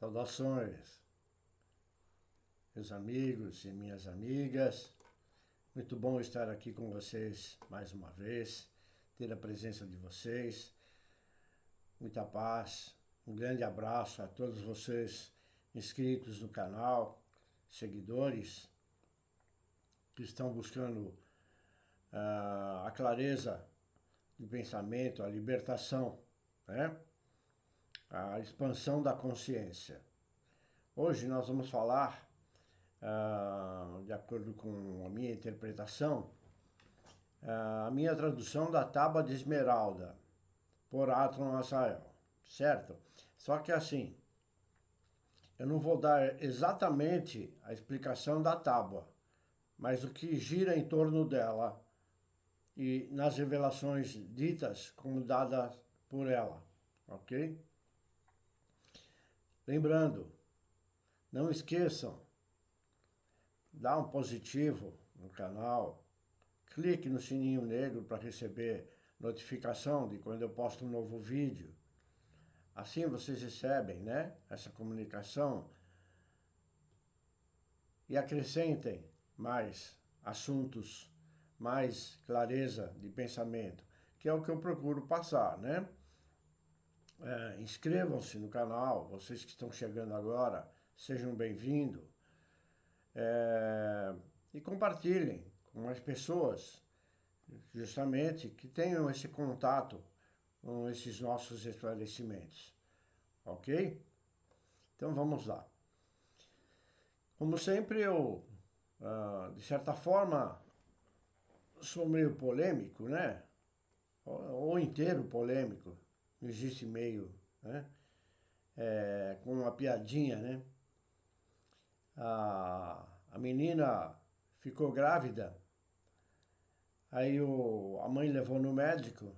Saudações, meus amigos e minhas amigas. Muito bom estar aqui com vocês mais uma vez, ter a presença de vocês. Muita paz, um grande abraço a todos vocês inscritos no canal, seguidores que estão buscando a clareza de pensamento, a libertação, né? A expansão da consciência. Hoje nós vamos falar, de acordo com a minha interpretação, a minha tradução da Tábua de Esmeralda, por Atron Azael, certo? Só que assim, eu não vou dar exatamente a explicação da tábua, mas o que gira em torno dela e nas revelações ditas como dadas por ela, ok? Lembrando, não esqueçam, dá um positivo no canal, clique no sininho negro para receber notificação de quando eu posto um novo vídeo. Assim vocês recebem, né, essa comunicação e acrescentem mais assuntos, mais clareza de pensamento, que é o que eu procuro passar, né? Inscrevam-se no canal, vocês que estão chegando agora, sejam bem-vindos. E compartilhem com mais pessoas, justamente, que tenham esse contato com esses nossos esclarecimentos, ok? Então vamos lá. Como sempre, eu, de certa forma, sou meio polêmico, né? Ou inteiro polêmico, não existe meio, né? Com uma piadinha, né? A menina ficou grávida, aí a mãe levou no médico,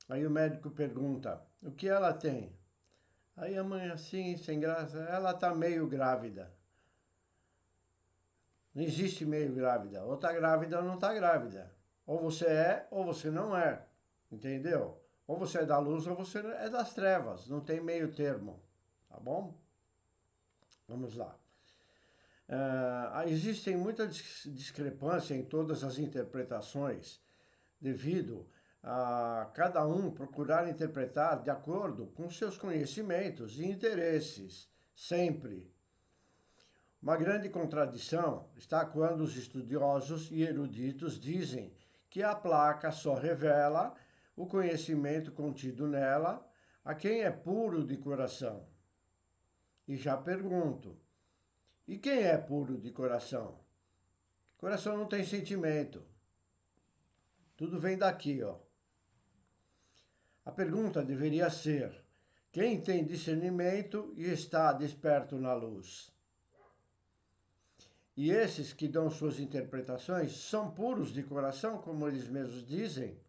aí o médico pergunta, o que ela tem? Aí a mãe assim, sem graça, ela tá meio grávida. Não existe meio grávida, ou tá grávida ou não tá grávida. Ou você é ou você não é, entendeu? Ou você é da luz ou você é das trevas, não tem meio termo, tá bom? Vamos lá. Existem muitas discrepâncias em todas as interpretações, devido a cada um procurar interpretar de acordo com seus conhecimentos e interesses, sempre. Uma grande contradição está quando os estudiosos e eruditos dizem que a placa só revela o conhecimento contido nela a quem é puro de coração. E já pergunto, e quem é puro de coração? Coração não tem sentimento. Tudo vem daqui, ó. A pergunta deveria ser: quem tem discernimento e está desperto na luz? E esses que dão suas interpretações são puros de coração, como eles mesmos dizem?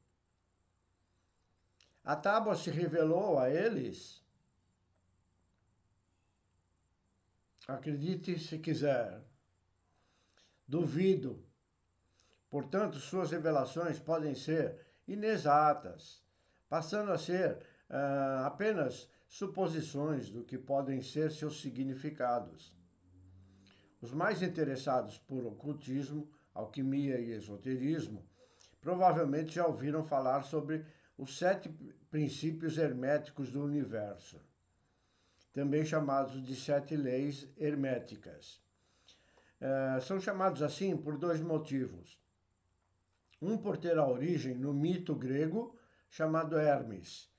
A tábua se revelou a eles? Acredite se quiser. Duvido. Portanto, suas revelações podem ser inexatas, passando a ser apenas suposições do que podem ser seus significados. Os mais interessados por ocultismo, alquimia e esoterismo provavelmente já ouviram falar sobre os 7 princípios herméticos do universo, também chamados de 7 leis herméticas. São chamados assim por 2 motivos. Um por ter a origem no mito grego chamado Hermes,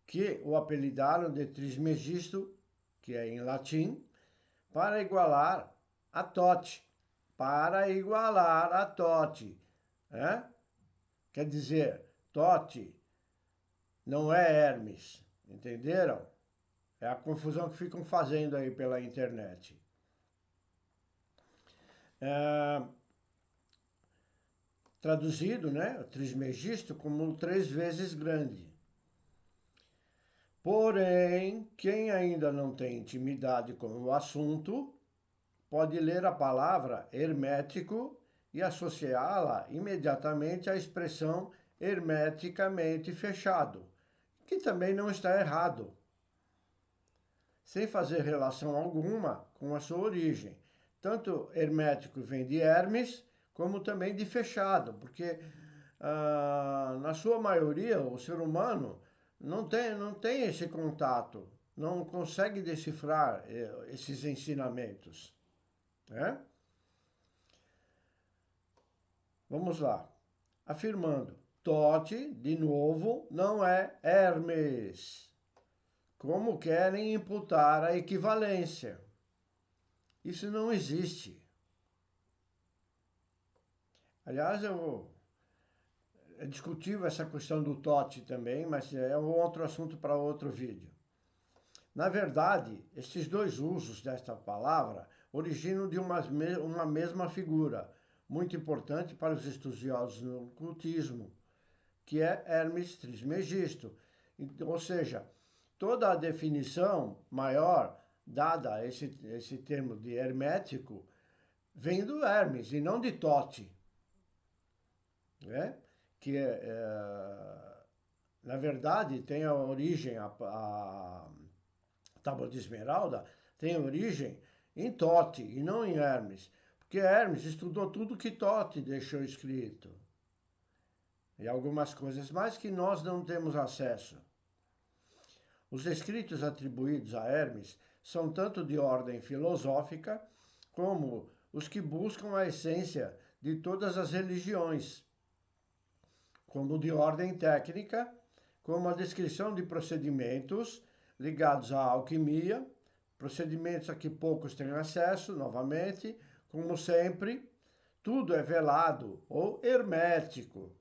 que o apelidaram de Trismegisto, que é em latim, para igualar a Tote. Quer dizer, Tote não é Hermes, entenderam? É a confusão que ficam fazendo aí pela internet. Traduzido, né, Trismegisto como 3 vezes grande. Porém, quem ainda não tem intimidade com o assunto, pode ler a palavra hermético e associá-la imediatamente à expressão hermeticamente fechado, que também não está errado. sem fazer relação alguma com a sua origem. Tanto hermético vem de Hermes, como também de fechado, porque na sua maioria o ser humano não tem esse contato, não consegue decifrar esses ensinamentos, né? Vamos lá. Afirmando, Tote, de novo, não é Hermes, como querem imputar a equivalência. Isso não existe. Aliás, é discutível essa questão do Tote também, mas é um outro assunto para outro vídeo. Na verdade, estes dois usos desta palavra originam de uma mesma figura, muito importante para os estudiosos no ocultismo, que é Hermes Trismegisto. Ou seja, toda a definição maior dada a esse termo de hermético vem do Hermes e não de Tote, né? Que na verdade tem a origem, a Tábua de Esmeralda tem origem em Tote e não em Hermes, porque Hermes estudou tudo que Tote deixou escrito e algumas coisas mais que nós não temos acesso. Os escritos atribuídos a Hermes são tanto de ordem filosófica como os que buscam a essência de todas as religiões, como de ordem técnica, como a descrição de procedimentos ligados à alquimia, procedimentos a que poucos têm acesso, novamente, como sempre, tudo é velado ou hermético,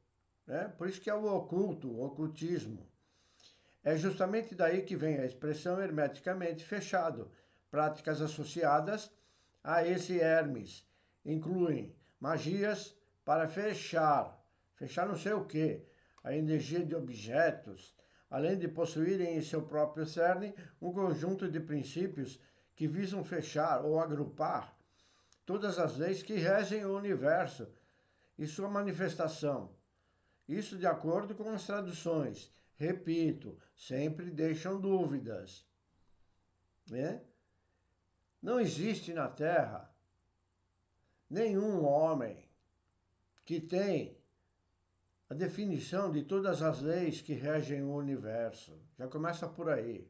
né? Por isso que é o oculto, o ocultismo. É justamente daí que vem a expressão hermeticamente fechado. Práticas associadas a esse Hermes incluem magias para fechar não sei o quê, a energia de objetos, além de possuírem em seu próprio cerne um conjunto de princípios que visam fechar ou agrupar todas as leis que regem o universo e sua manifestação. Isso de acordo com as traduções. Repito, sempre deixam dúvidas, né? Não existe na Terra nenhum homem que tem a definição de todas as leis que regem o universo. Já começa por aí.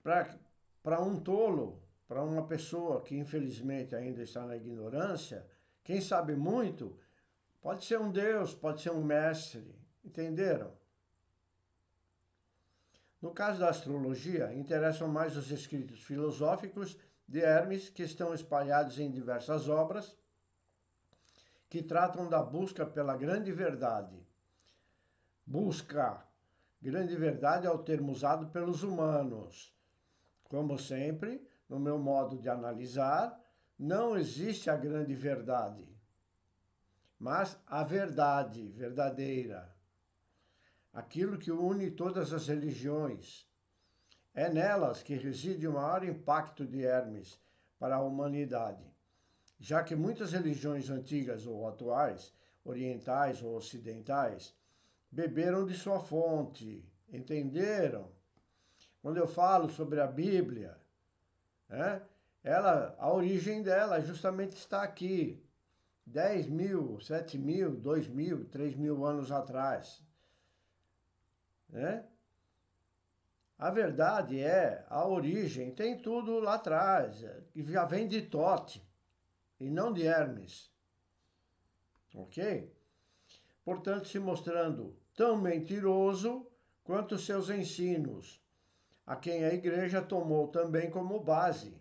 Para um tolo, para uma pessoa que infelizmente ainda está na ignorância, quem sabe muito pode ser um Deus, pode ser um mestre. Entenderam? No caso da astrologia, interessam mais os escritos filosóficos de Hermes, que estão espalhados em diversas obras, que tratam da busca pela grande verdade. Busca. Grande verdade é o termo usado pelos humanos. Como sempre, no meu modo de analisar, não existe a grande verdade, mas a verdade verdadeira. Aquilo que une todas as religiões. É nelas que reside o maior impacto de Hermes para a humanidade, já que muitas religiões antigas ou atuais, orientais ou ocidentais, beberam de sua fonte, entenderam? Quando eu falo sobre a Bíblia, né, a origem dela justamente está aqui, 10 mil, 7 mil, 2 mil, 3 mil anos atrás, né? A verdade a origem tem tudo lá atrás, que já vem de Tote e não de Hermes, ok? Portanto, se mostrando tão mentiroso quanto seus ensinos, a quem a igreja tomou também como base,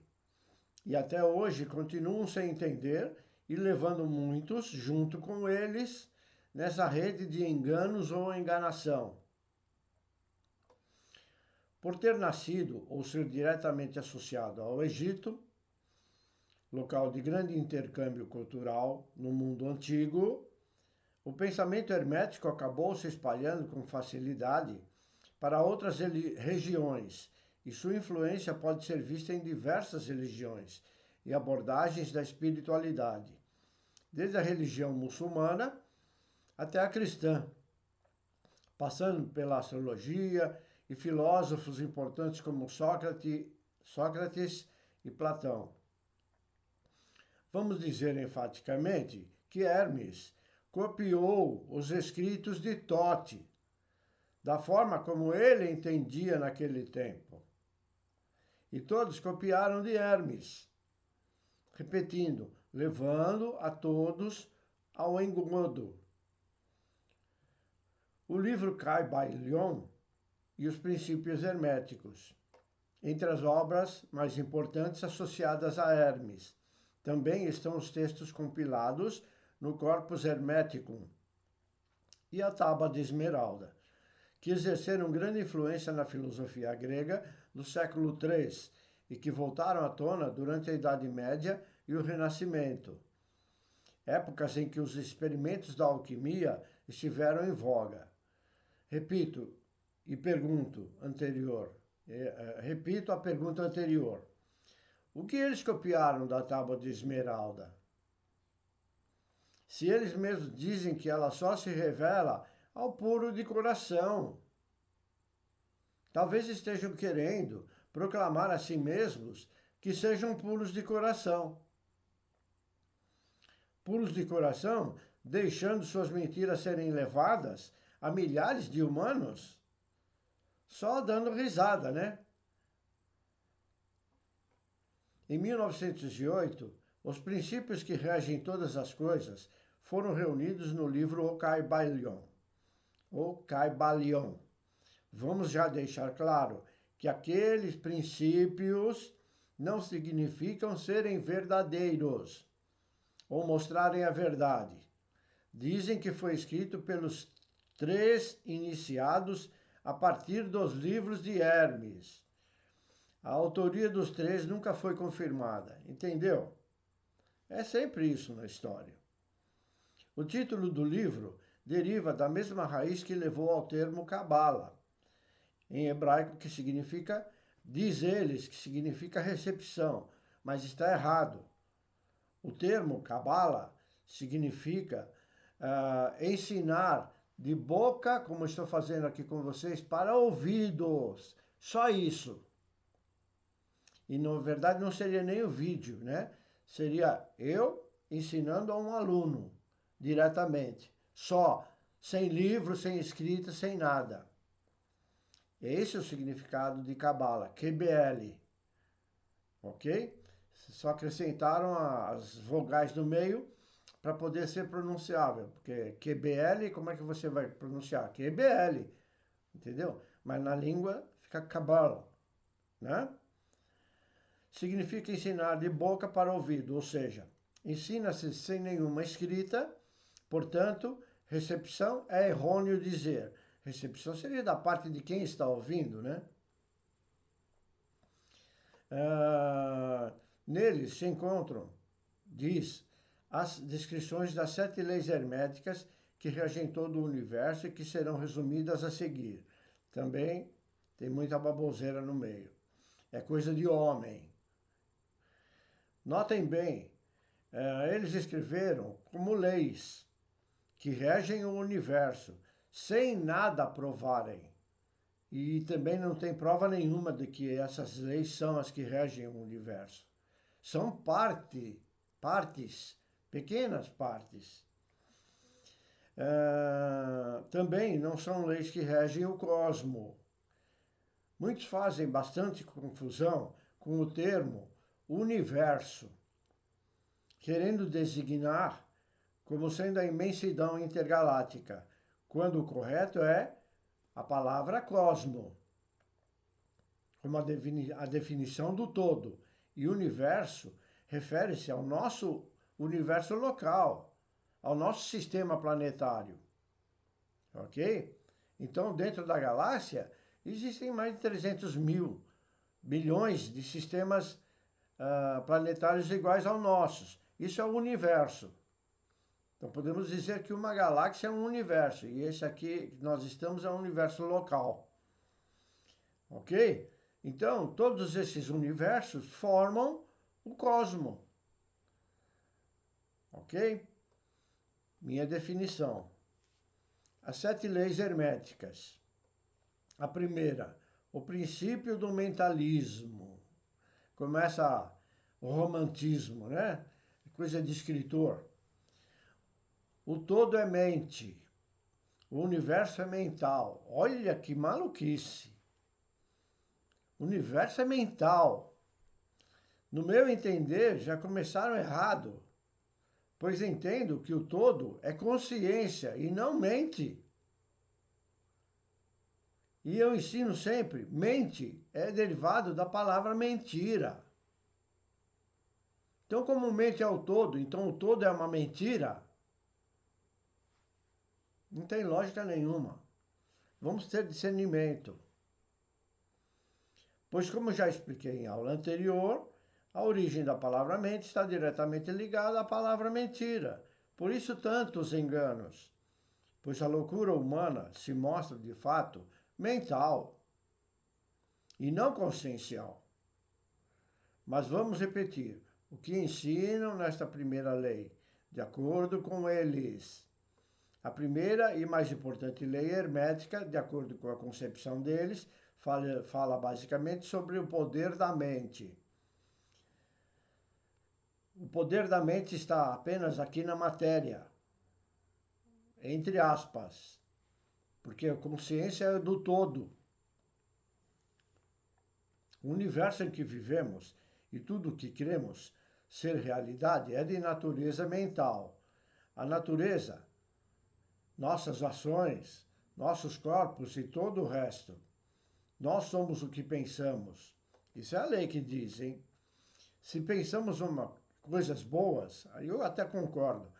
e até hoje continuam sem entender e levando muitos, junto com eles, nessa rede de enganos ou enganação. Por ter nascido ou ser diretamente associado ao Egito, local de grande intercâmbio cultural no mundo antigo, o pensamento hermético acabou se espalhando com facilidade para outras regiões, e sua influência pode ser vista em diversas religiões e abordagens da espiritualidade, desde a religião muçulmana até a cristã, passando pela astrologia e filósofos importantes como Sócrates e Platão. Vamos dizer enfaticamente que Hermes copiou os escritos de Tote, da forma como ele entendia naquele tempo. E todos copiaram de Hermes, repetindo, levando a todos ao engodo. O livro Kybalion e os princípios herméticos, entre as obras mais importantes associadas a Hermes. Também estão os textos compilados no Corpus Hermeticum e a Tábua de Esmeralda, que exerceram grande influência na filosofia grega do século III e que voltaram à tona durante a Idade Média e o Renascimento, épocas em que os experimentos da alquimia estiveram em voga. Repito a pergunta anterior. O que eles copiaram da Tábua de Esmeralda? Se eles mesmos dizem que ela só se revela ao puro de coração. Talvez estejam querendo proclamar a si mesmos que sejam puros de coração. Puros de coração, deixando suas mentiras serem levadas a milhares de humanos? Só dando risada, né? Em 1908, os princípios que regem todas as coisas foram reunidos no livro O Kybalion. Vamos já deixar claro que aqueles princípios não significam serem verdadeiros ou mostrarem a verdade. Dizem que foi escrito pelos 3 iniciados a partir dos livros de Hermes. A autoria dos 3 nunca foi confirmada, entendeu? É sempre isso na história. O título do livro deriva da mesma raiz que levou ao termo Cabala, em hebraico, que significa, diz eles, que significa recepção, mas está errado. O termo Cabala significa ensinar de boca, como estou fazendo aqui com vocês, para ouvidos. Só isso. E, na verdade, não seria nem o vídeo, né? Seria eu ensinando a um aluno, diretamente. Só, sem livro, sem escrita, sem nada. Esse é o significado de Cabala, QBL. Ok? Só acrescentaram as vogais no meio para poder ser pronunciável. Porque QBL, como é que você vai pronunciar? QBL. Entendeu? Mas na língua fica Cabala, né? Significa ensinar de boca para ouvido, ou seja, ensina-se sem nenhuma escrita, portanto, recepção é errôneo dizer. Recepção seria da parte de quem está ouvindo, né? Neles se encontram, diz, as descrições das 7 leis herméticas que regem todo o universo e que serão resumidas a seguir. Também tem muita baboseira no meio. É coisa de homem. Notem bem, eles escreveram como leis que regem o universo, sem nada provarem. E também não tem prova nenhuma de que essas leis são as que regem o universo. São partes, pequenas partes. Também não são leis que regem o cosmo. Muitos fazem bastante confusão com o termo universo, querendo designar como sendo a imensidão intergaláctica, quando o correto é a palavra cosmo, como a definição do todo. E universo refere-se ao nosso universo local, ao nosso sistema planetário. Ok? Então, dentro da galáxia, existem mais de 300 bilhões de sistemas planetários iguais aos nossos. Isso é o universo. Então, podemos dizer que uma galáxia é um universo, e esse aqui que nós estamos é um universo local. Ok? Então, todos esses universos formam o cosmo. Ok? Minha definição. as 7 leis herméticas. A primeira, o princípio do mentalismo. Começa o romantismo, né? Coisa de escritor. O todo é mente. O universo é mental. Olha que maluquice. O universo é mental. No meu entender, já começaram errado, pois entendo que o todo é consciência e não mente. E eu ensino sempre, mente é derivado da palavra mentira. Então, como mente é o todo, então o todo é uma mentira? Não tem lógica nenhuma. Vamos ter discernimento. Pois, como já expliquei em aula anterior, a origem da palavra mente está diretamente ligada à palavra mentira. Por isso, tantos enganos. Pois a loucura humana se mostra, de fato, mental e não consciencial. Mas vamos repetir o que ensinam nesta primeira lei, de acordo com eles. A primeira e mais importante lei hermética, de acordo com a concepção deles, fala basicamente sobre o poder da mente. O poder da mente está apenas aqui na matéria, entre aspas, porque a consciência é do todo. O universo em que vivemos e tudo o que cremos ser realidade é de natureza mental. A natureza, nossas ações, nossos corpos e todo o resto. Nós somos o que pensamos. Isso é a lei que diz, hein? Se pensamos coisas boas, aí eu até concordo.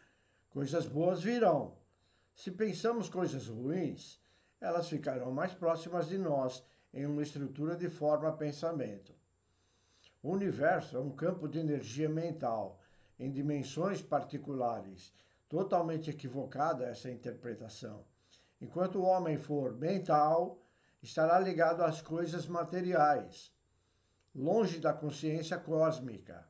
Coisas boas virão. Se pensamos coisas ruins, elas ficarão mais próximas de nós em uma estrutura de forma-pensamento. O universo é um campo de energia mental, em dimensões particulares. Totalmente equivocada essa interpretação. Enquanto o homem for mental, estará ligado às coisas materiais, longe da consciência cósmica.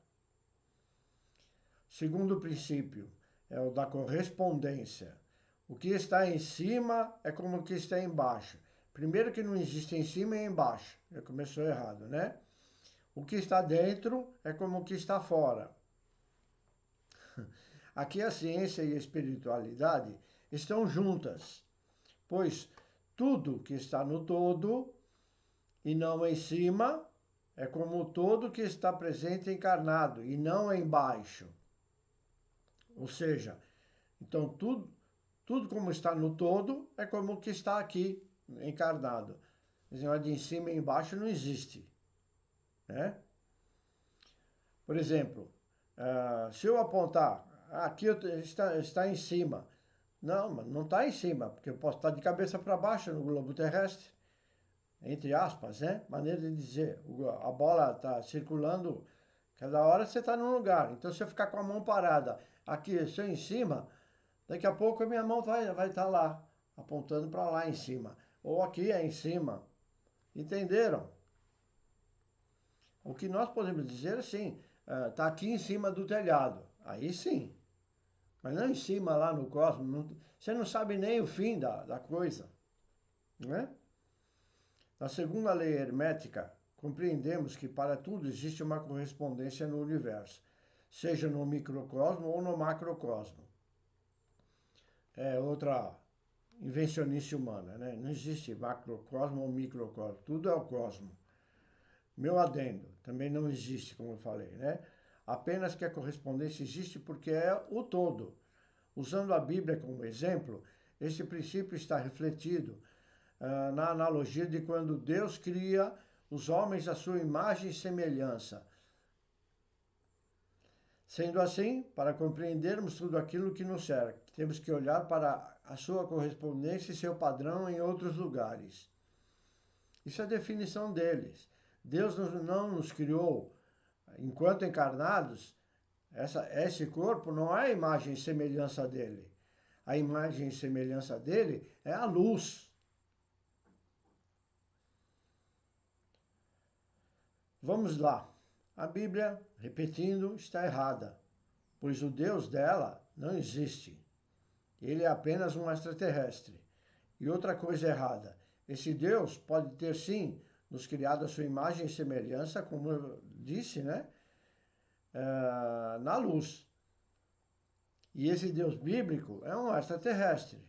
Segundo princípio, é o da correspondência. O que está em cima é como o que está embaixo. Primeiro que não existe em cima e embaixo. Já começou errado, né? O que está dentro é como o que está fora. Aqui a ciência e a espiritualidade estão juntas, pois tudo que está no todo e não em cima é como o todo que está presente encarnado e não embaixo. Ou seja, então tudo como está no todo é como o que está aqui encarnado. Esse negócio de em cima e embaixo não existe, né? Por exemplo, se eu apontar, aqui está em cima. Não, mas não está em cima, porque eu posso estar de cabeça para baixo no globo terrestre, entre aspas, né? Maneira de dizer, a bola está circulando, cada hora você está num lugar. Então, se eu ficar com a mão parada aqui, se eu em cima, daqui a pouco a minha mão vai estar lá, apontando para lá em cima. Ou aqui é em cima. Entenderam? O que nós podemos dizer assim, está aqui em cima do telhado. Aí sim. Mas não em cima lá no cosmos. Você não sabe nem o fim da coisa. Não é? Na segunda lei hermética, compreendemos que para tudo existe uma correspondência no universo, seja no microcosmo ou no macrocosmo. É outra invencionice humana, né? Não existe macrocosmo ou microcosmo, tudo é o cosmo. Meu adendo, também não existe, como eu falei, né? Apenas que a correspondência existe porque é o todo. Usando a Bíblia como exemplo, esse princípio está refletido na analogia de quando Deus cria os homens à sua imagem e semelhança. Sendo assim, para compreendermos tudo aquilo que nos cerca, temos que olhar para a sua correspondência e seu padrão em outros lugares. Isso é a definição deles. Deus não nos criou enquanto encarnados. Esse corpo não é a imagem e semelhança dele. A imagem e semelhança dele é a luz. Vamos lá. A Bíblia, repetindo, está errada, pois o Deus dela não existe. Ele é apenas um extraterrestre. E outra coisa errada, esse Deus pode ter sim nos criado a sua imagem e semelhança, como eu disse, né? Na luz. E esse Deus bíblico é um extraterrestre.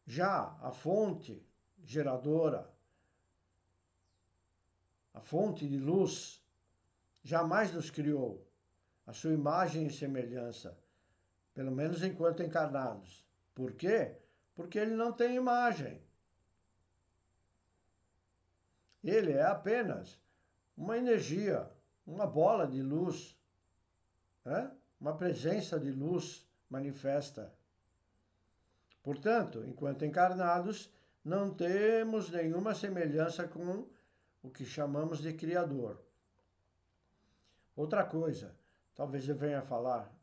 Já a fonte geradora, a fonte de luz, jamais nos criou a sua imagem e semelhança, pelo menos enquanto encarnados. Por quê? Porque ele não tem imagem. Ele é apenas uma energia, uma bola de luz, né? Uma presença de luz manifesta. Portanto, enquanto encarnados, não temos nenhuma semelhança com o que chamamos de Criador. Outra coisa, talvez eu venha a falar,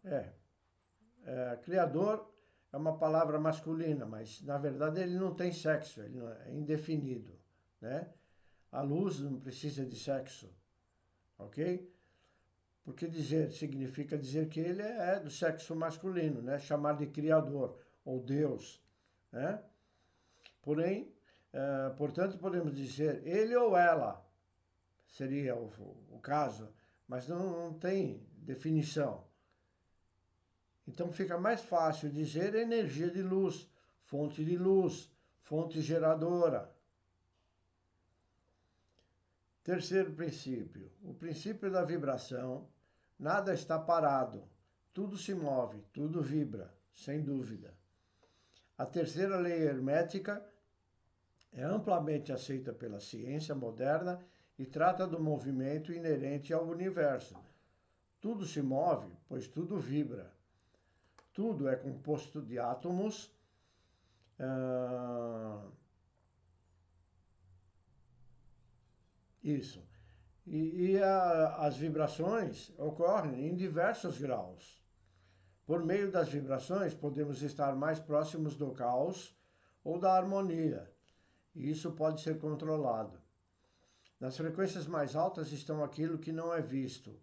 Criador é uma palavra masculina, mas na verdade ele não tem sexo, ele é indefinido, né? A luz não precisa de sexo, ok? Porque dizer significa dizer que ele é do sexo masculino, né? Chamar de Criador ou Deus, né? Porém, portanto, podemos dizer ele ou ela, seria o caso, mas não tem definição. Então fica mais fácil dizer energia de luz, fonte geradora. Terceiro princípio, o princípio da vibração. Nada está parado, tudo se move, tudo vibra, sem dúvida. A terceira lei hermética é amplamente aceita pela ciência moderna e trata do movimento inerente ao universo. Tudo se move, pois tudo vibra. Tudo é composto de átomos. Isso. As vibrações ocorrem em diversos graus. Por meio das vibrações, podemos estar mais próximos do caos ou da harmonia, e isso pode ser controlado. Nas frequências mais altas estão aquilo que não é visto.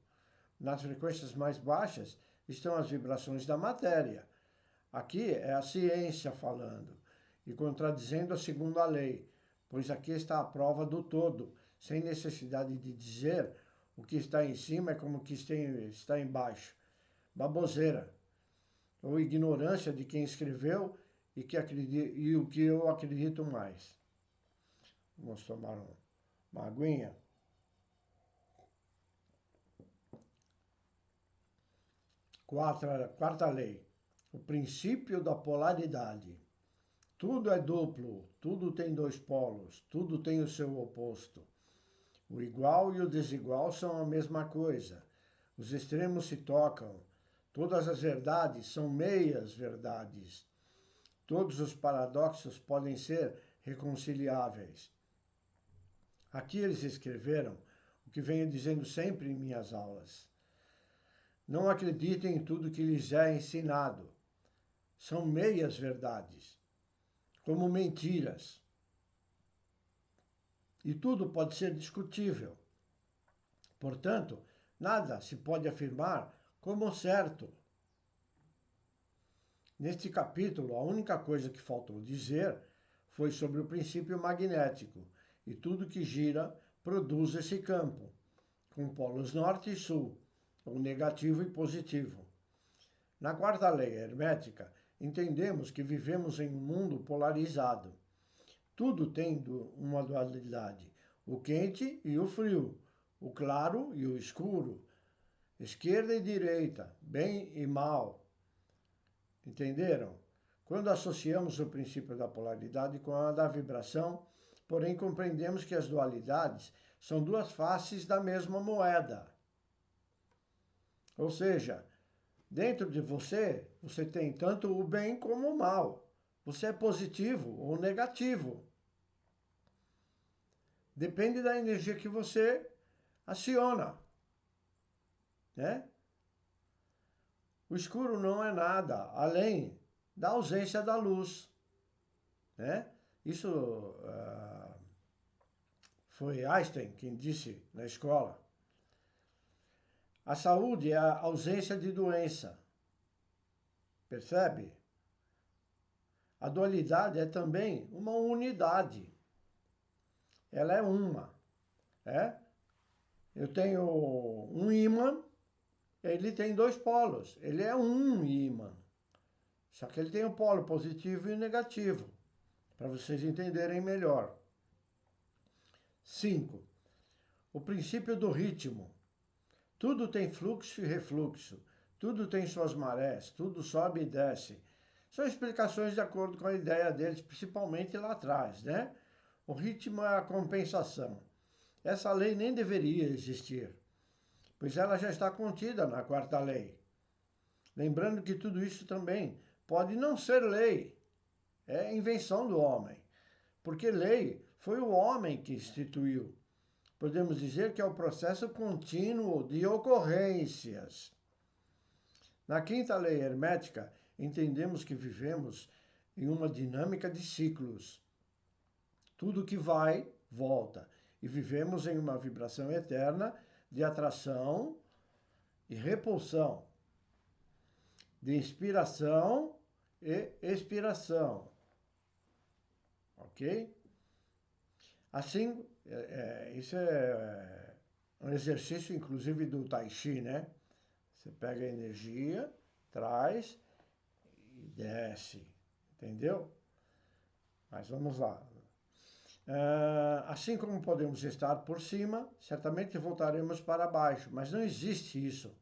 Nas frequências mais baixas estão as vibrações da matéria. Aqui é a ciência falando e contradizendo a segunda lei, pois aqui está a prova do todo, sem necessidade de dizer o que está em cima é como o que está embaixo. Baboseira, ou ignorância de quem escreveu e o que eu acredito mais. Vamos tomar uma aguinha. Quarta lei, o princípio da polaridade. Tudo é duplo, tudo tem dois polos, tudo tem o seu oposto. O igual e o desigual são a mesma coisa. Os extremos se tocam. Todas as verdades são meias verdades. Todos os paradoxos podem ser reconciliáveis. Aqui eles escreveram o que venho dizendo sempre em minhas aulas. Não acreditem em tudo que lhes é ensinado. São meias verdades, como mentiras. E tudo pode ser discutível. Portanto, nada se pode afirmar como certo. Neste capítulo, a única coisa que faltou dizer foi sobre o princípio magnético, e tudo que gira produz esse campo, com polos norte e sul, ou negativo e positivo. Na quarta lei hermética, entendemos que vivemos em um mundo polarizado. Tudo tem uma dualidade, o quente e o frio, o claro e o escuro, esquerda e direita, bem e mal. Entenderam? Quando associamos o princípio da polaridade com a da vibração, porém compreendemos que as dualidades são duas faces da mesma moeda. Ou seja, dentro de você, você tem tanto o bem como o mal. Você é positivo ou negativo. Depende da energia que você aciona, né? O escuro não é nada além da ausência da luz, né? Isso foi Einstein quem disse na escola. A saúde é a ausência de doença. Percebe? A dualidade é também uma unidade. Ela é uma. É? Eu tenho um ímã, ele tem dois polos. Ele é um ímã. Só que ele tem o polo positivo e o negativo, para vocês entenderem melhor. 5. O princípio do ritmo. Tudo tem fluxo e refluxo. Tudo tem suas marés. Tudo sobe e desce. São explicações de acordo com a ideia deles, principalmente lá atrás, né? O ritmo é a compensação. Essa lei nem deveria existir, pois ela já está contida na quarta lei. Lembrando que tudo isso também pode não ser lei, é invenção do homem, porque lei foi o homem que instituiu. Podemos dizer que é o processo contínuo de ocorrências. Na quinta lei hermética, entendemos que vivemos em uma dinâmica de ciclos. Tudo que vai, volta. E vivemos em uma vibração eterna de atração e repulsão, de inspiração e expiração. Ok? Assim, isso é um exercício, inclusive, do Tai Chi, né? Você pega a energia, traz e desce, entendeu? Mas vamos lá. Assim como podemos estar por cima, certamente voltaremos para baixo, mas não existe isso.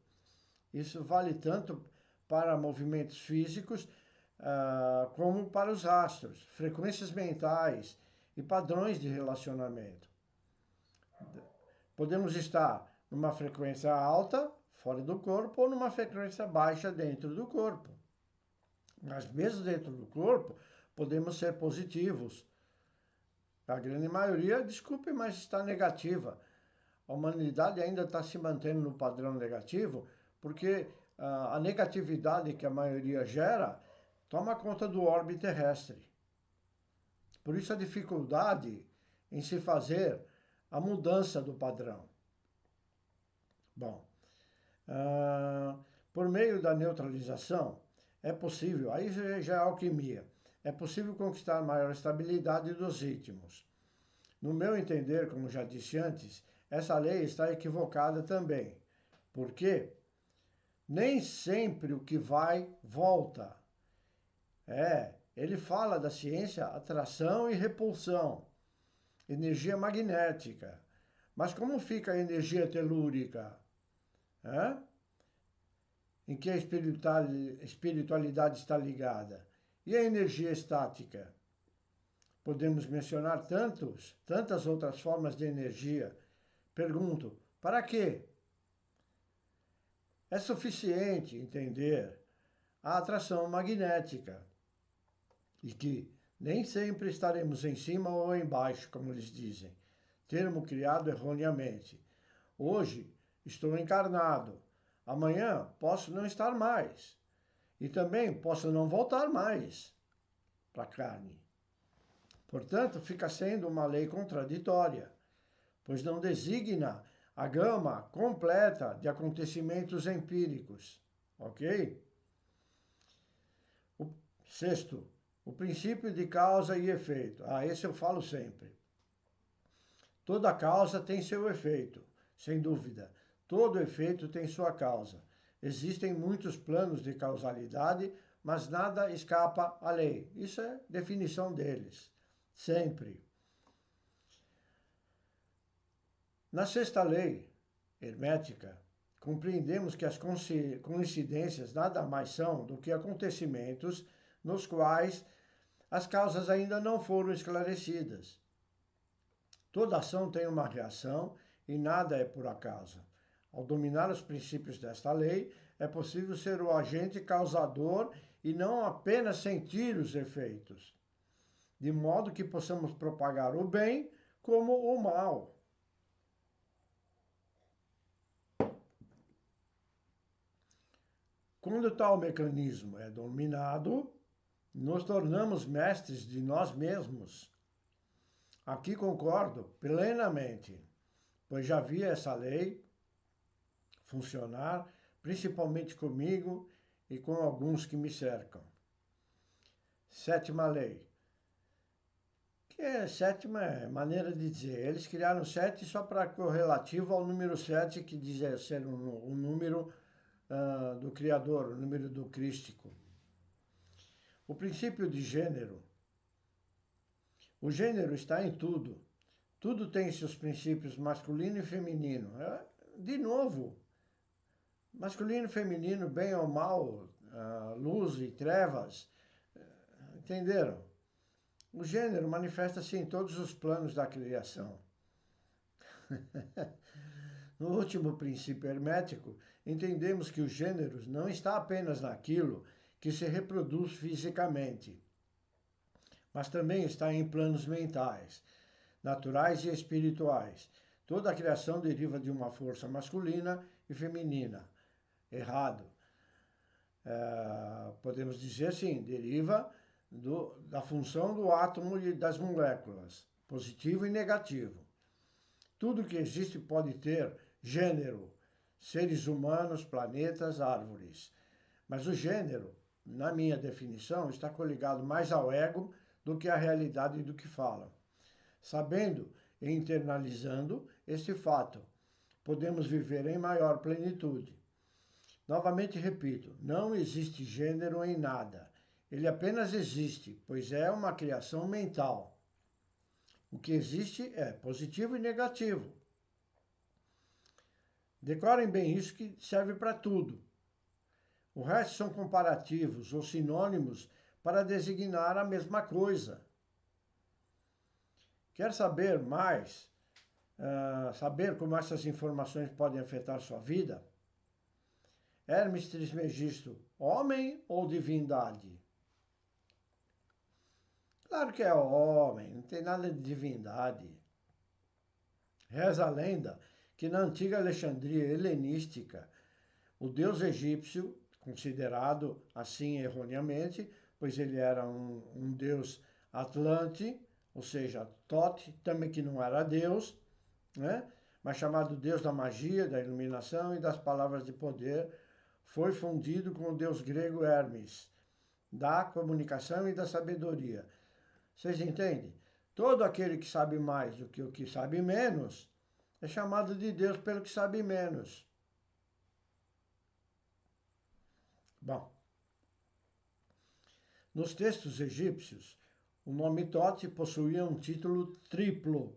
Isso vale tanto para movimentos físicos como para os astros, frequências mentais e padrões de relacionamento. Podemos estar numa frequência alta, fora do corpo, ou numa frequência baixa dentro do corpo. Mas mesmo dentro do corpo, podemos ser positivos. A grande maioria, desculpe, mas está negativa. A humanidade ainda está se mantendo no padrão negativo, porque a negatividade que a maioria gera toma conta do orbe terrestre. Por isso a dificuldade em se fazer a mudança do padrão. Bom, por meio da neutralização, é possível, aí já é alquimia, é possível conquistar maior estabilidade dos ritmos. No meu entender, como já disse antes, essa lei está equivocada também. Por quê? Nem sempre o que vai, volta. Ele fala da ciência atração e repulsão, energia magnética. Mas como fica a energia telúrica? Em que a espiritualidade está ligada? E a energia estática? Podemos mencionar tantas outras formas de energia. Pergunto, para quê? É suficiente entender a atração magnética e que nem sempre estaremos em cima ou embaixo, como eles dizem, termo criado erroneamente. Hoje estou encarnado, amanhã posso não estar mais e também posso não voltar mais para a carne. Portanto, fica sendo uma lei contraditória, pois não designa a gama completa de acontecimentos empíricos, ok? O sexto, o princípio de causa e efeito. Esse eu falo sempre. Toda causa tem seu efeito, sem dúvida. Todo efeito tem sua causa. Existem muitos planos de causalidade, mas nada escapa à lei. Isso é definição deles, sempre. Na sexta lei hermética, compreendemos que as coincidências nada mais são do que acontecimentos nos quais as causas ainda não foram esclarecidas. Toda ação tem uma reação e nada é por acaso. Ao dominar os princípios desta lei, é possível ser o agente causador e não apenas sentir os efeitos, de modo que possamos propagar o bem como o mal. Quando tal mecanismo é dominado, nos tornamos mestres de nós mesmos. Aqui concordo plenamente, pois já vi essa lei funcionar, principalmente comigo e com alguns que me cercam. sétima lei. Que é sétima é maneira de dizer. Eles criaram 7 só para correlativo ao número 7, que diz ser um número do Criador, o número do Crístico. O princípio de gênero. O gênero está em tudo. Tudo tem seus princípios masculino e feminino. De novo, masculino e feminino, bem ou mal, luz e trevas. Entenderam? O gênero manifesta-se em todos os planos da criação. No último princípio hermético, entendemos que os gêneros não está apenas naquilo que se reproduz fisicamente, mas também está em planos mentais, naturais e espirituais. Toda a criação deriva de uma força masculina e feminina. Errado. Podemos dizer sim, deriva da função do átomo e das moléculas, positivo e negativo. Tudo que existe pode ter gênero, seres humanos, planetas, árvores. Mas o gênero, na minha definição, está coligado mais ao ego do que à realidade do que falam. Sabendo e internalizando este fato, podemos viver em maior plenitude. Novamente repito, não existe gênero em nada. Ele apenas existe, pois é uma criação mental. O que existe é positivo e negativo. Decorem bem isso que serve para tudo. O resto são comparativos ou sinônimos para designar a mesma coisa. Quer saber mais? Saber como essas informações podem afetar sua vida? Hermes Trismegisto, homem ou divindade? Claro que é homem, não tem nada de divindade. Reza a lenda que na antiga Alexandria helenística, o deus egípcio, considerado assim erroneamente, pois ele era um deus atlante, ou seja, Tote, também que não era deus, né? Mas chamado deus da magia, da iluminação e das palavras de poder, foi fundido com o deus grego Hermes, da comunicação e da sabedoria. Vocês entendem? Todo aquele que sabe mais do que o que sabe menos é chamado de Deus pelo que sabe menos. Bom, nos textos egípcios, o nome Tote possuía um título triplo,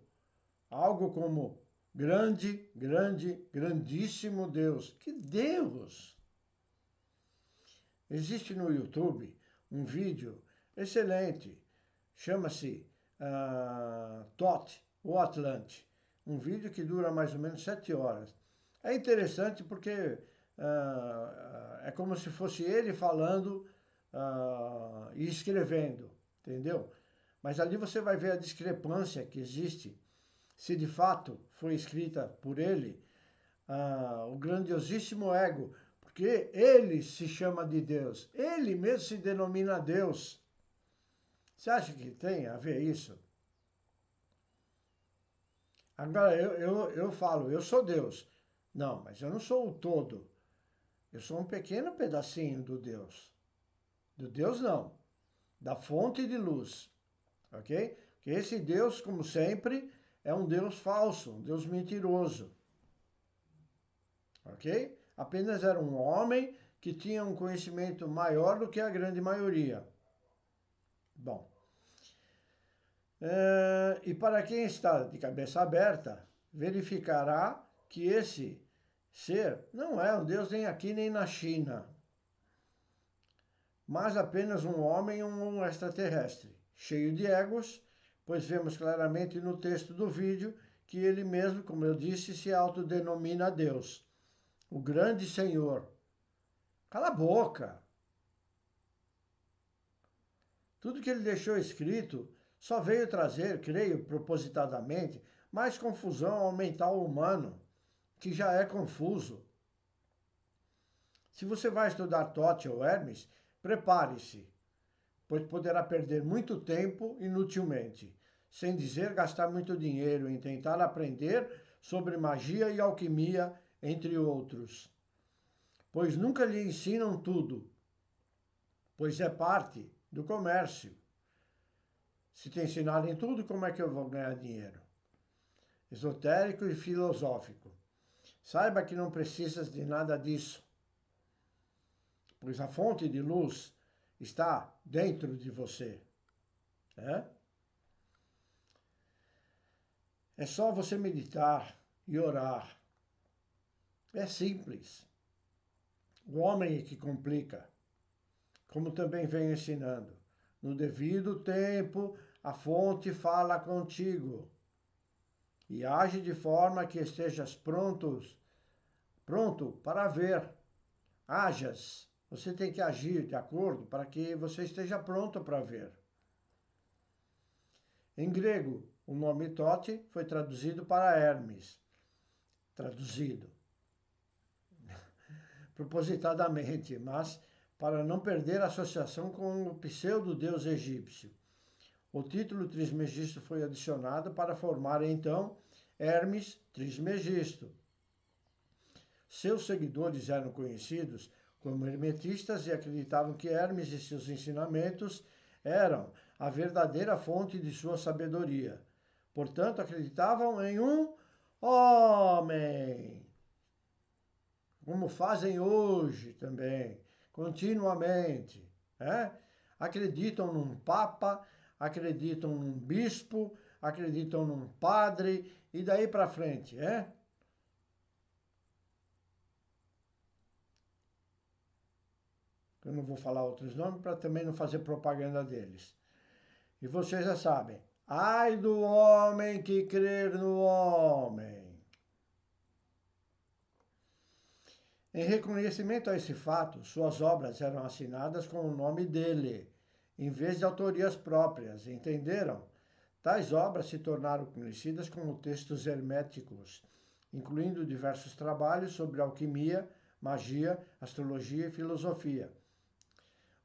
algo como grande, grande, grandíssimo Deus. Que Deus! Existe no YouTube um vídeo excelente, chama-se Tote, o Atlante. Um vídeo que dura mais ou menos 7 horas. É interessante porque é como se fosse ele falando e escrevendo, entendeu? Mas ali você vai ver a discrepância que existe, se de fato foi escrita por ele, o grandiosíssimo ego, porque ele se chama de Deus, ele mesmo se denomina Deus. Você acha que tem a ver isso? Agora, eu falo, eu sou Deus. Não, mas eu não sou o todo. Eu sou um pequeno pedacinho do Deus. Do Deus não, da fonte de luz, ok? Que esse Deus, como sempre, é um Deus falso, um Deus mentiroso, ok? Apenas era um homem que tinha um conhecimento maior do que a grande maioria. Bom, e para quem está de cabeça aberta, verificará que esse ser não é um Deus nem aqui nem na China, mas apenas um homem, um extraterrestre, cheio de egos, pois vemos claramente no texto do vídeo que ele mesmo, como eu disse, se autodenomina Deus, o grande Senhor. Cala a boca! Tudo que ele deixou escrito só veio trazer, creio, propositadamente, mais confusão ao mental humano, que já é confuso. Se você vai estudar Tote ou Hermes, prepare-se, pois poderá perder muito tempo inutilmente, sem dizer gastar muito dinheiro em tentar aprender sobre magia e alquimia, entre outros. Pois nunca lhe ensinam tudo, pois é parte do comércio. Se te ensinarem tudo, como é que eu vou ganhar dinheiro? Esotérico e filosófico. Saiba que não precisas de nada disso, pois a fonte de luz está dentro de você. É só você meditar e orar. É simples. O homem é que complica, como também venho ensinando. No devido tempo, a fonte fala contigo e age de forma que estejas pronto para ver. Hajas. Você tem que agir de acordo para que você esteja pronto para ver. Em grego, o nome Tote foi traduzido para Hermes. Traduzido propositadamente, mas para não perder a associação com o pseudo-deus egípcio. O título Trismegisto foi adicionado para formar, então, Hermes Trismegisto. Seus seguidores eram conhecidos como hermetistas e acreditavam que Hermes e seus ensinamentos eram a verdadeira fonte de sua sabedoria. Portanto, acreditavam em um homem, como fazem hoje também, continuamente. Acreditam num papa, acreditam num bispo, acreditam num padre e daí para frente. Eu não vou falar outros nomes para também não fazer propaganda deles. E vocês já sabem. Ai do homem que crer no homem. Em reconhecimento a esse fato, suas obras eram assinadas com o nome dele, em vez de autorias próprias, entenderam? Tais obras se tornaram conhecidas como textos herméticos, incluindo diversos trabalhos sobre alquimia, magia, astrologia e filosofia.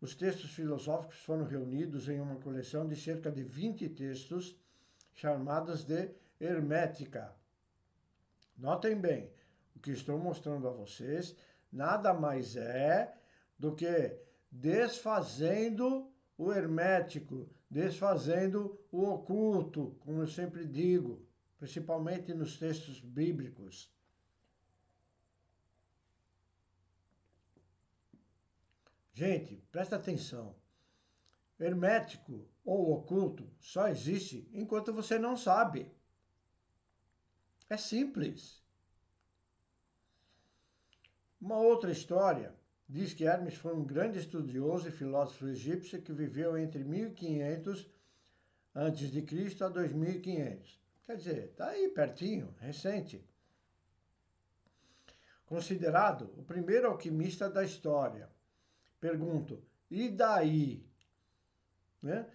Os textos filosóficos foram reunidos em uma coleção de cerca de 20 textos, chamados de Hermética. Notem bem, o que estou mostrando a vocês nada mais é do que desfazendo o hermético, desfazendo o oculto, como eu sempre digo, principalmente nos textos bíblicos. Gente, presta atenção. Hermético ou oculto só existe enquanto você não sabe. É simples. Uma outra história diz que Hermes foi um grande estudioso e filósofo egípcio que viveu entre 1500 a.C. a 2500. Quer dizer, está aí pertinho, recente. Considerado o primeiro alquimista da história. Pergunto, e daí?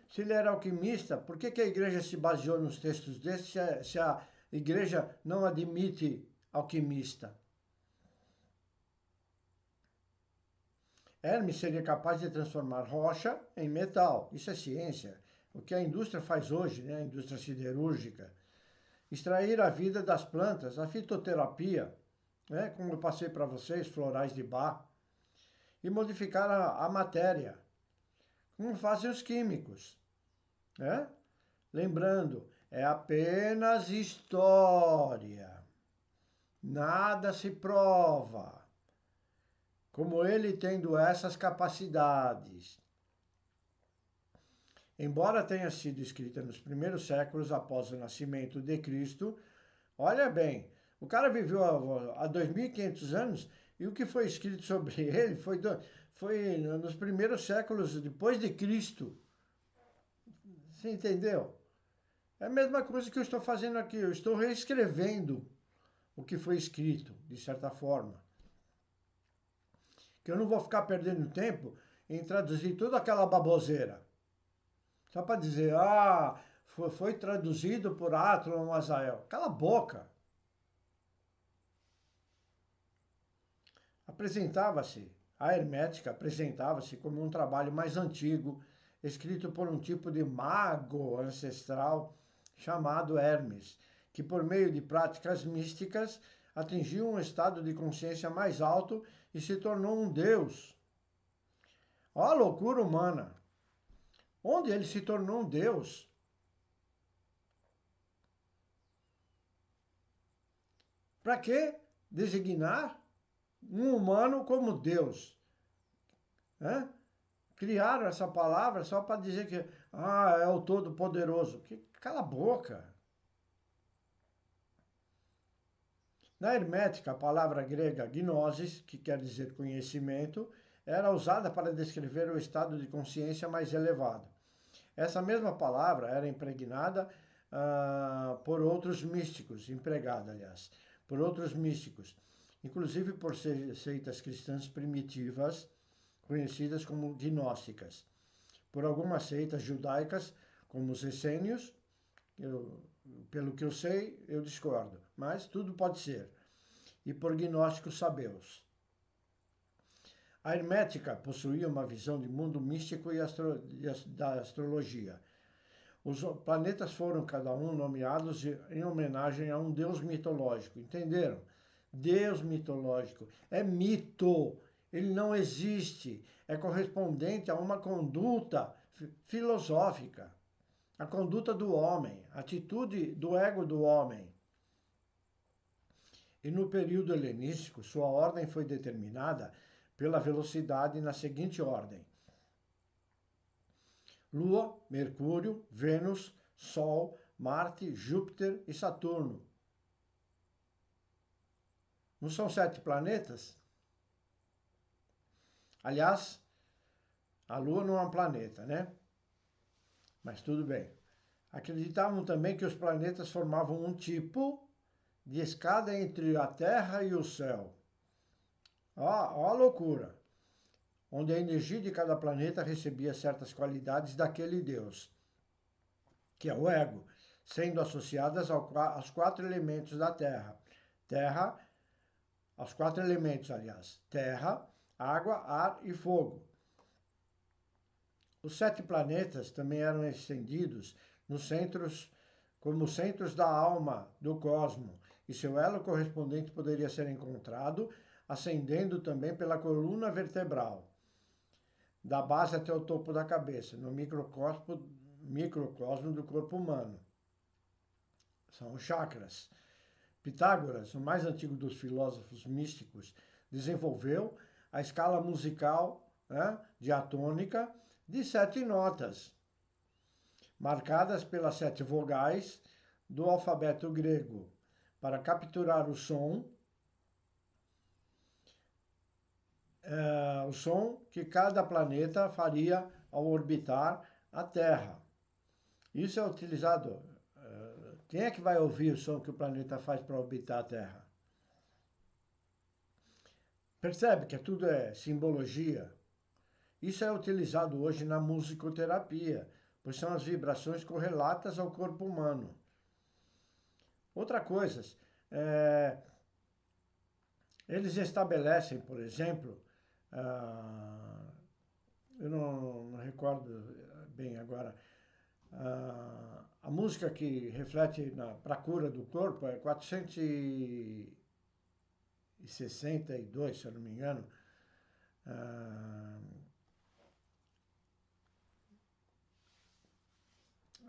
Se ele era alquimista, por que a igreja se baseou nos textos desses se a igreja não admite alquimista? Hermes seria capaz de transformar rocha em metal. Isso é ciência. O que a indústria faz hoje, a indústria siderúrgica. Extrair a vida das plantas, a fitoterapia, como eu passei para vocês, florais de Bach. E modificar a matéria, como fazem os químicos. Lembrando, é apenas história. Nada se prova. Como ele tendo essas capacidades. Embora tenha sido escrita nos primeiros séculos após o nascimento de Cristo, olha bem, o cara viveu há 2500 anos e o que foi escrito sobre ele foi nos primeiros séculos depois de Cristo. Você entendeu? É a mesma coisa que eu estou fazendo aqui, eu estou reescrevendo o que foi escrito, de certa forma. Que eu não vou ficar perdendo tempo em traduzir toda aquela baboseira. Só para dizer, foi traduzido por Átilo Azael. Cala a boca. A hermética apresentava-se como um trabalho mais antigo, escrito por um tipo de mago ancestral chamado Hermes, que por meio de práticas místicas atingiu um estado de consciência mais alto e se tornou um deus. Ó a loucura humana! onde ele se tornou um Deus. Para que designar um humano como Deus? Né? Criaram essa palavra só para dizer que é o Todo-Poderoso. Cala a boca. Na hermética, a palavra grega gnosis, que quer dizer conhecimento, era usada para descrever o estado de consciência mais elevado. Essa mesma palavra era impregnada por outros místicos, empregada, aliás, por outros místicos, inclusive por seitas cristãs primitivas, conhecidas como gnósticas, por algumas seitas judaicas, como os essênios. Pelo que eu sei, eu discordo, mas tudo pode ser, e por gnósticos sabeus. A hermética possuía uma visão de mundo místico e da astrologia. Os planetas foram cada um nomeados em homenagem a um deus mitológico, entenderam? Deus mitológico é mito, ele não existe, é correspondente a uma conduta filosófica, a conduta do homem, a atitude do ego do homem. E no período helenístico, sua ordem foi determinada pela velocidade na seguinte ordem: Lua, Mercúrio, Vênus, Sol, Marte, Júpiter e Saturno. Não são 7 planetas? Aliás, a Lua não é um planeta, né? Mas tudo bem. Acreditavam também que os planetas formavam um tipo de escada entre a Terra e o céu. Ó a loucura! Onde a energia de cada planeta recebia certas qualidades daquele Deus, que é o ego, sendo associadas aos 4 elementos da Terra, aos 4 elementos, aliás, terra, água, ar e fogo. Os 7 planetas também eram estendidos nos centros, como centros da alma do cosmo, e seu elo correspondente poderia ser encontrado ascendendo também pela coluna vertebral, da base até o topo da cabeça, no microcosmo do corpo humano. São os chakras. Pitágoras, o mais antigo dos filósofos místicos, desenvolveu a escala musical, né, diatônica de 7 notas, marcadas pelas 7 vogais do alfabeto grego, para capturar o som que cada planeta faria ao orbitar a Terra. Isso é utilizado. Quem é que vai ouvir o som que o planeta faz para orbitar a Terra? Percebe que tudo é simbologia? Isso é utilizado hoje na musicoterapia, pois são as vibrações correlatas ao corpo humano. Outra coisa, eles estabelecem, por exemplo, eu não recordo bem agora, a música que reflete para a cura do corpo é 462, se eu não me engano.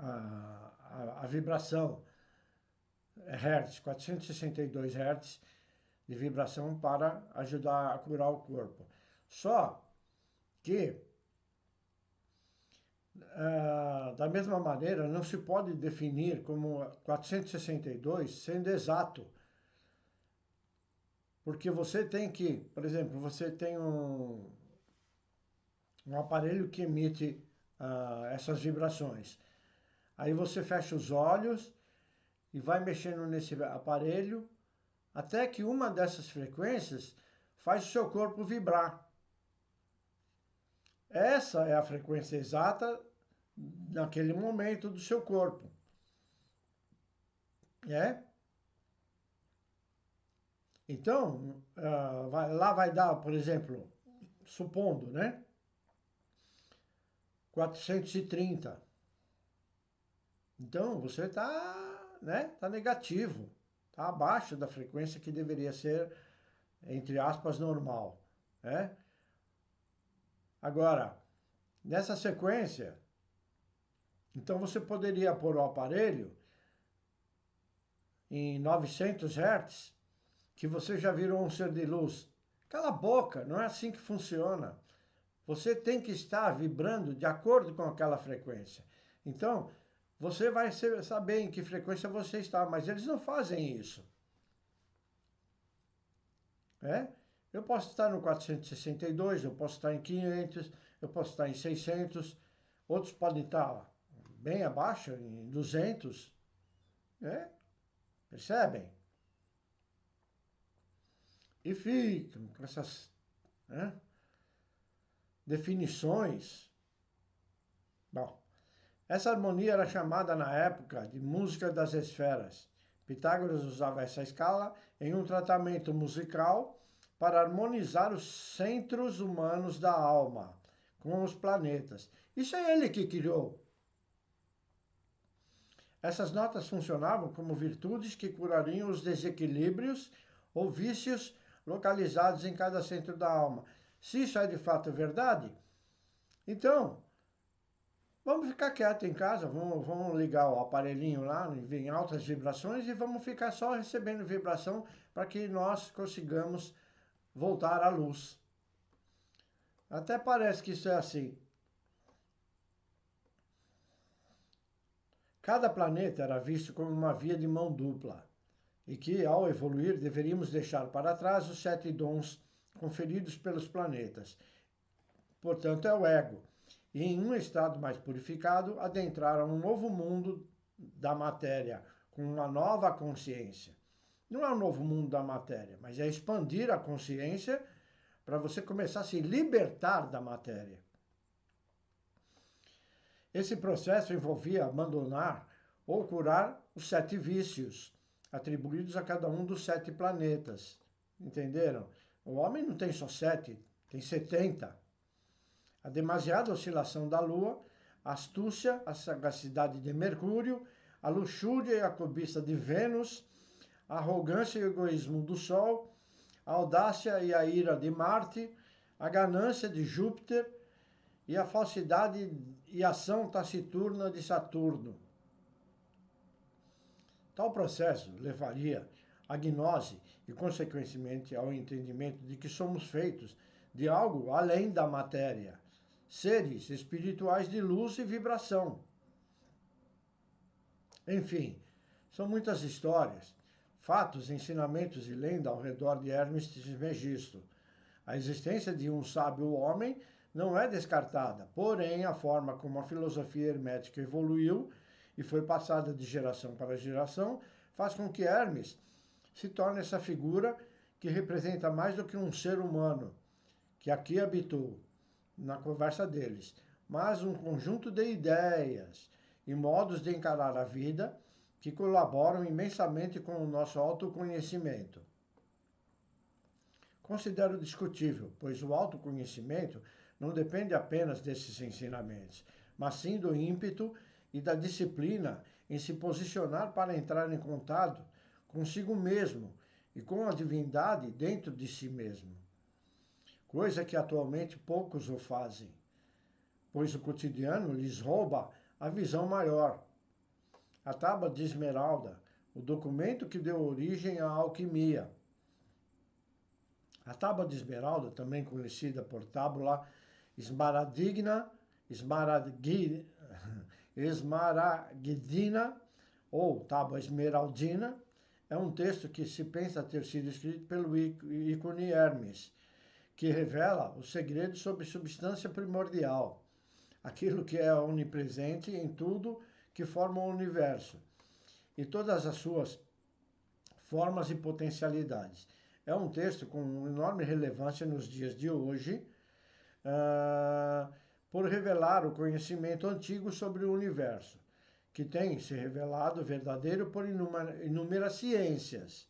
A vibração é Hertz, 462 Hz de vibração para ajudar a curar o corpo. Só que, da mesma maneira, não se pode definir como 462 sendo exato. Porque você tem que, por exemplo, você tem um aparelho que emite essas vibrações. Aí você fecha os olhos e vai mexendo nesse aparelho até que uma dessas frequências faz o seu corpo vibrar. Essa é a frequência exata naquele momento do seu corpo. Então, lá vai dar, por exemplo, supondo, né? 430. Então, você está, né? Tá negativo. Está abaixo da frequência que deveria ser, entre aspas, normal, né? Agora, nessa sequência, Então você poderia pôr o aparelho em 900 Hz, que você já virou um ser de luz. Cala a boca, não é assim que funciona. Você tem que estar vibrando de acordo com aquela frequência. Então, você vai saber em que frequência você está, mas eles não fazem isso. Eu posso estar no 462, eu posso estar em 500, eu posso estar em 600, outros podem estar bem abaixo, em 200, percebem? E ficam com essas definições. Bom, essa harmonia era chamada na época de música das esferas. Pitágoras usava essa escala em um tratamento musical para harmonizar os centros humanos da alma com os planetas. Isso é ele que criou. Essas notas funcionavam como virtudes que curariam os desequilíbrios ou vícios localizados em cada centro da alma. Se isso é de fato verdade, então vamos ficar quieto em casa, vamos ligar o aparelhinho lá em altas vibrações e vamos ficar só recebendo vibração para que nós consigamos voltar à luz. Até parece que isso é assim. Cada planeta era visto como uma via de mão dupla e que, ao evoluir, deveríamos deixar para trás os 7 dons conferidos pelos planetas. Portanto, é o ego. E em um estado mais purificado, adentrar a um novo mundo da matéria, com uma nova consciência. Não é um novo mundo da matéria, mas é expandir a consciência para você começar a se libertar da matéria. Esse processo envolvia abandonar ou curar os 7 vícios atribuídos a cada um dos 7 planetas. Entenderam? O homem não tem só 7, tem 70. A demasiada oscilação da Lua, a astúcia, a sagacidade de Mercúrio, a luxúria e a cobiça de Vênus, a arrogância e o egoísmo do Sol, a audácia e a ira de Marte, a ganância de Júpiter e a falsidade e ação taciturna de Saturno. Tal processo levaria à gnose e, consequentemente, ao entendimento de que somos feitos de algo além da matéria, seres espirituais de luz e vibração. Enfim, são muitas histórias, fatos, ensinamentos e lenda ao redor de Hermes Trismegisto. A existência de um sábio homem não é descartada, porém a forma como a filosofia hermética evoluiu e foi passada de geração para geração faz com que Hermes se torne essa figura que representa mais do que um ser humano que aqui habitou na conversa deles, mas um conjunto de ideias e modos de encarar a vida que colaboram imensamente com o nosso autoconhecimento. Considero discutível, pois o autoconhecimento não depende apenas desses ensinamentos, mas sim do ímpeto e da disciplina em se posicionar para entrar em contato consigo mesmo e com a divindade dentro de si mesmo. Coisa que atualmente poucos o fazem, pois o cotidiano lhes rouba a visão maior. A tábua de esmeralda, o documento que deu origem à alquimia. A tábua de esmeralda, também conhecida por tábula esmaragdina ou tábua esmeraldina, é um texto que se pensa ter sido escrito pelo ícone Hermes, que revela o segredo sobre substância primordial, aquilo que é onipresente em tudo que forma o universo e todas as suas formas e potencialidades. É um texto com enorme relevância nos dias de hoje, por revelar o conhecimento antigo sobre o universo, que tem se revelado verdadeiro por inúmeras ciências.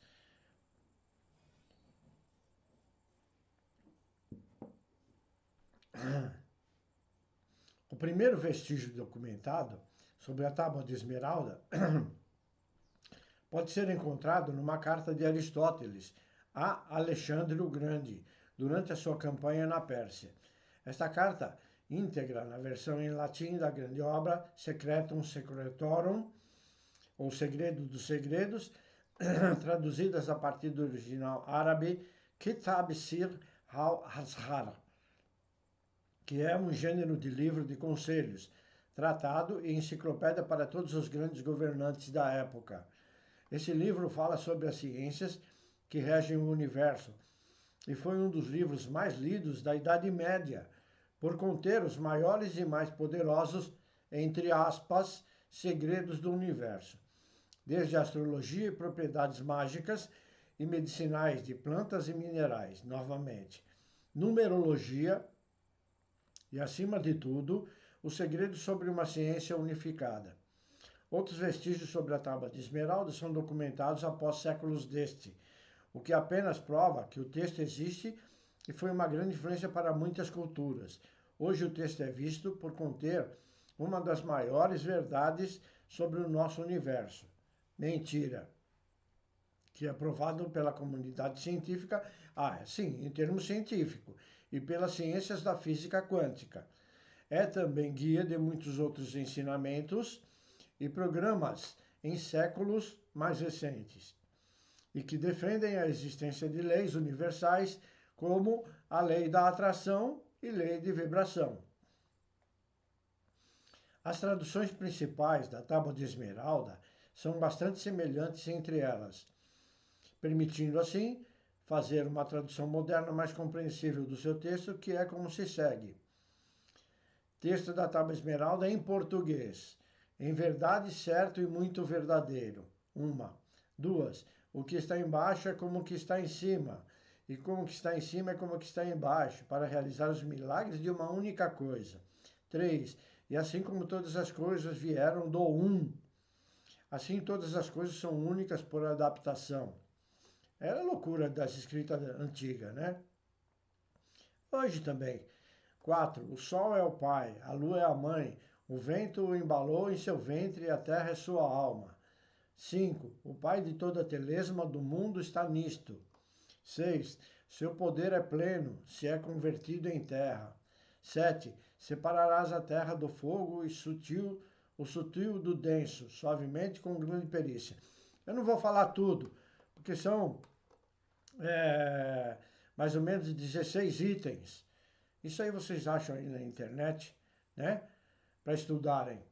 O primeiro vestígio documentado sobre a tábua de esmeralda pode ser encontrado numa carta de Aristóteles a Alexandre o Grande, durante a sua campanha na Pérsia. Esta carta íntegra na versão em latim da grande obra Secretum Secretorum, ou Segredo dos Segredos, traduzidas a partir do original árabe Kitab Sir al-Azhar, que é um gênero de livro de conselhos, tratado e enciclopédia para todos os grandes governantes da época. Esse livro fala sobre as ciências que regem o universo e foi um dos livros mais lidos da Idade Média, por conter os maiores e mais poderosos, entre aspas, segredos do universo, desde a astrologia e propriedades mágicas e medicinais de plantas e minerais, novamente, numerologia e, acima de tudo, os segredos sobre uma ciência unificada. Outros vestígios sobre a Tábua de Esmeralda são documentados após séculos deste, o que apenas prova que o texto existe e foi uma grande influência para muitas culturas. Hoje o texto é visto por conter uma das maiores verdades sobre o nosso universo. Mentira. Que é provado pela comunidade científica, sim, em termos científicos, e pelas ciências da física quântica. É também guia de muitos outros ensinamentos e programas em séculos mais recentes, e que defendem a existência de leis universais como a lei da atração e lei de vibração. As traduções principais da Tábua de Esmeralda são bastante semelhantes entre elas, permitindo assim fazer uma tradução moderna mais compreensível do seu texto, que é como se segue. Texto da Tábua Esmeralda em português. Em verdade, certo e muito verdadeiro. 1. 2. O que está embaixo é como o que está em cima, e como o que está em cima é como o que está embaixo, para realizar os milagres de uma única coisa. 3. E assim como todas as coisas vieram do Um, assim todas as coisas são únicas por adaptação. Era a loucura das escritas antigas, né? Hoje também. 4. O sol é o pai, a lua é a mãe, o vento o embalou em seu ventre e a terra é sua alma. 5. O pai de toda a telesma do mundo está nisto. 6. Seu poder é pleno, se é convertido em terra. 7. Separarás a terra do fogo e o sutil do denso, suavemente com grande perícia. Eu não vou falar tudo, porque são mais ou menos 16 itens. Isso aí vocês acham aí na internet, né? Para estudarem.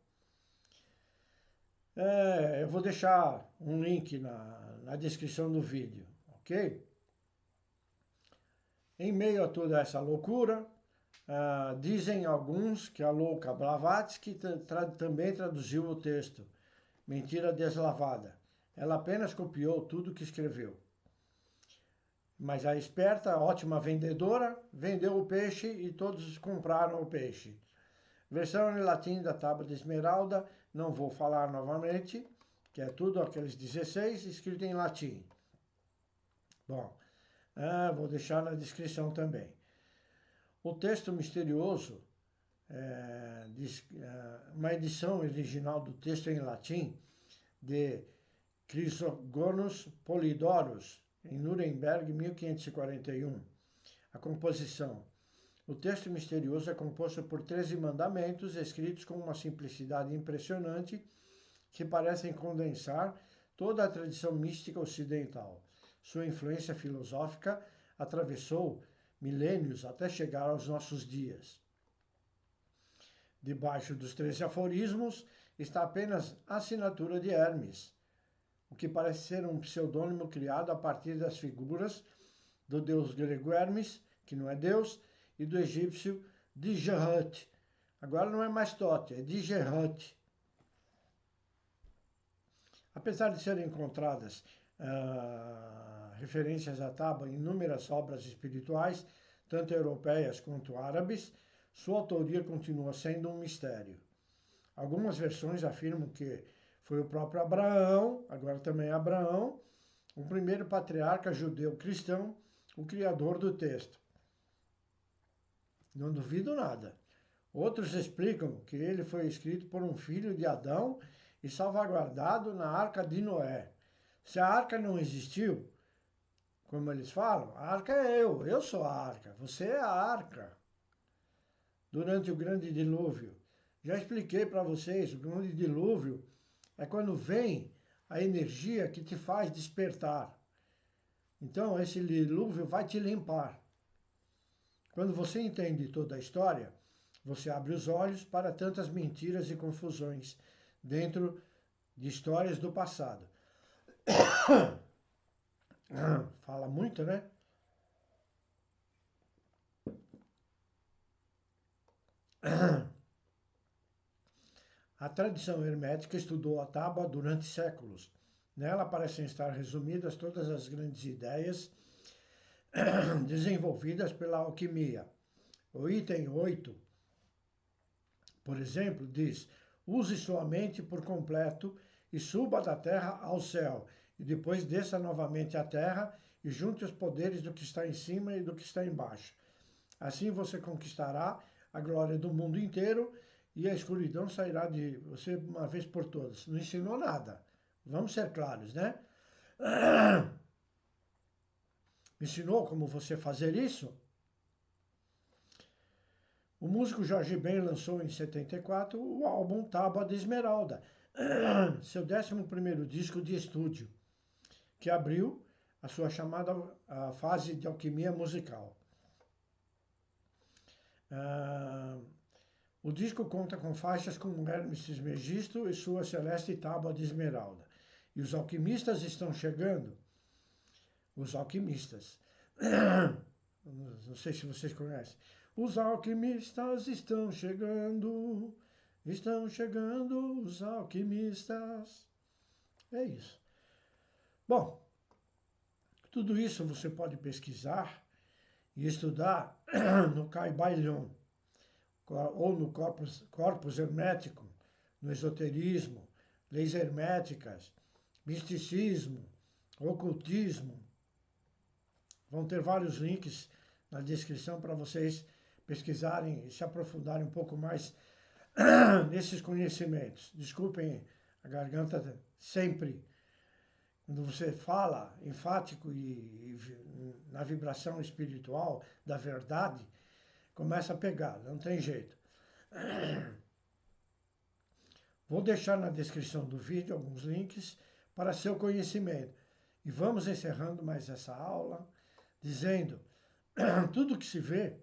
Eu vou deixar um link na descrição do vídeo, ok? Em meio a toda essa loucura, dizem alguns que a louca Blavatsky também traduziu o texto. Mentira deslavada. Ela apenas copiou tudo que escreveu. Mas a esperta, ótima vendedora, vendeu o peixe e todos compraram o peixe. Versão em latim da Tábua de Esmeralda, não vou falar novamente, que é tudo aqueles 16 escrito em latim. Bom, vou deixar na descrição também. O texto misterioso, uma edição original do texto em latim de Crisógonos Polidorus, em Nuremberg, 1541. A composição. O texto misterioso é composto por 13 mandamentos, escritos com uma simplicidade impressionante, que parecem condensar toda a tradição mística ocidental. Sua influência filosófica atravessou milênios até chegar aos nossos dias. Debaixo dos 13 aforismos está apenas a assinatura de Hermes, o que parece ser um pseudônimo criado a partir das figuras do deus grego Hermes, que não é deus, e do egípcio Djeret. Agora não é mais Tote, é Djeret. Apesar de serem encontradas referências à tábua em inúmeras obras espirituais, tanto europeias quanto árabes, sua autoria continua sendo um mistério. Algumas versões afirmam que foi o próprio Abraão, agora também Abraão, o primeiro patriarca judeu-cristão, o criador do texto. Não duvido nada. Outros explicam que ele foi escrito por um filho de Adão e salvaguardado na Arca de Noé. Se a Arca não existiu, como eles falam, a Arca é eu sou a Arca, você é a Arca durante o grande dilúvio. Já expliquei para vocês, o grande dilúvio é quando vem a energia que te faz despertar. Então, esse dilúvio vai te limpar. Quando você entende toda a história, você abre os olhos para tantas mentiras e confusões dentro de histórias do passado. Fala muito, né? A tradição hermética estudou a tábua durante séculos. Nela parecem estar resumidas todas as grandes ideias desenvolvidas pela alquimia. O item 8, por exemplo, diz: use sua mente por completo e suba da terra ao céu, e depois desça novamente à terra e junte os poderes do que está em cima e do que está embaixo. Assim você conquistará a glória do mundo inteiro e a escuridão sairá de você uma vez por todas. Não ensinou nada. Vamos ser claros, né? Ensinou como você fazer isso? O músico Jorge Ben lançou em 74 o álbum Tábua de Esmeralda, seu 11º disco de estúdio, que abriu a sua chamada a fase de alquimia musical. O disco conta com faixas como Hermes Trismegisto e sua celeste Tábua de Esmeralda. E os alquimistas estão chegando. Os alquimistas. Não sei se vocês conhecem. Os alquimistas estão chegando os alquimistas. É isso. Bom, tudo isso você pode pesquisar e estudar no Caibalion, ou no corpus hermético, no esoterismo, leis herméticas, misticismo, ocultismo. Vão ter vários links na descrição para vocês pesquisarem e se aprofundarem um pouco mais nesses conhecimentos. Desculpem a garganta sempre. Quando você fala enfático e na vibração espiritual da verdade, começa a pegar, não tem jeito. Vou deixar na descrição do vídeo alguns links para seu conhecimento. E vamos encerrando mais essa aula dizendo: tudo que se vê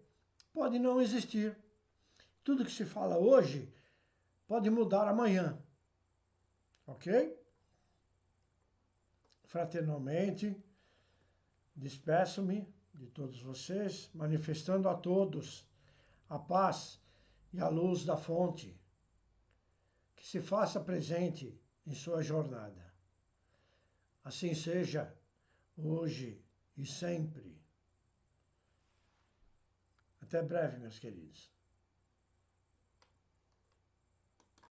pode não existir. Tudo que se fala hoje pode mudar amanhã. Ok? Fraternalmente, despeço-me de todos vocês, manifestando a todos a paz e a luz da fonte, que se faça presente em sua jornada. Assim seja, hoje e sempre. Até breve, meus queridos.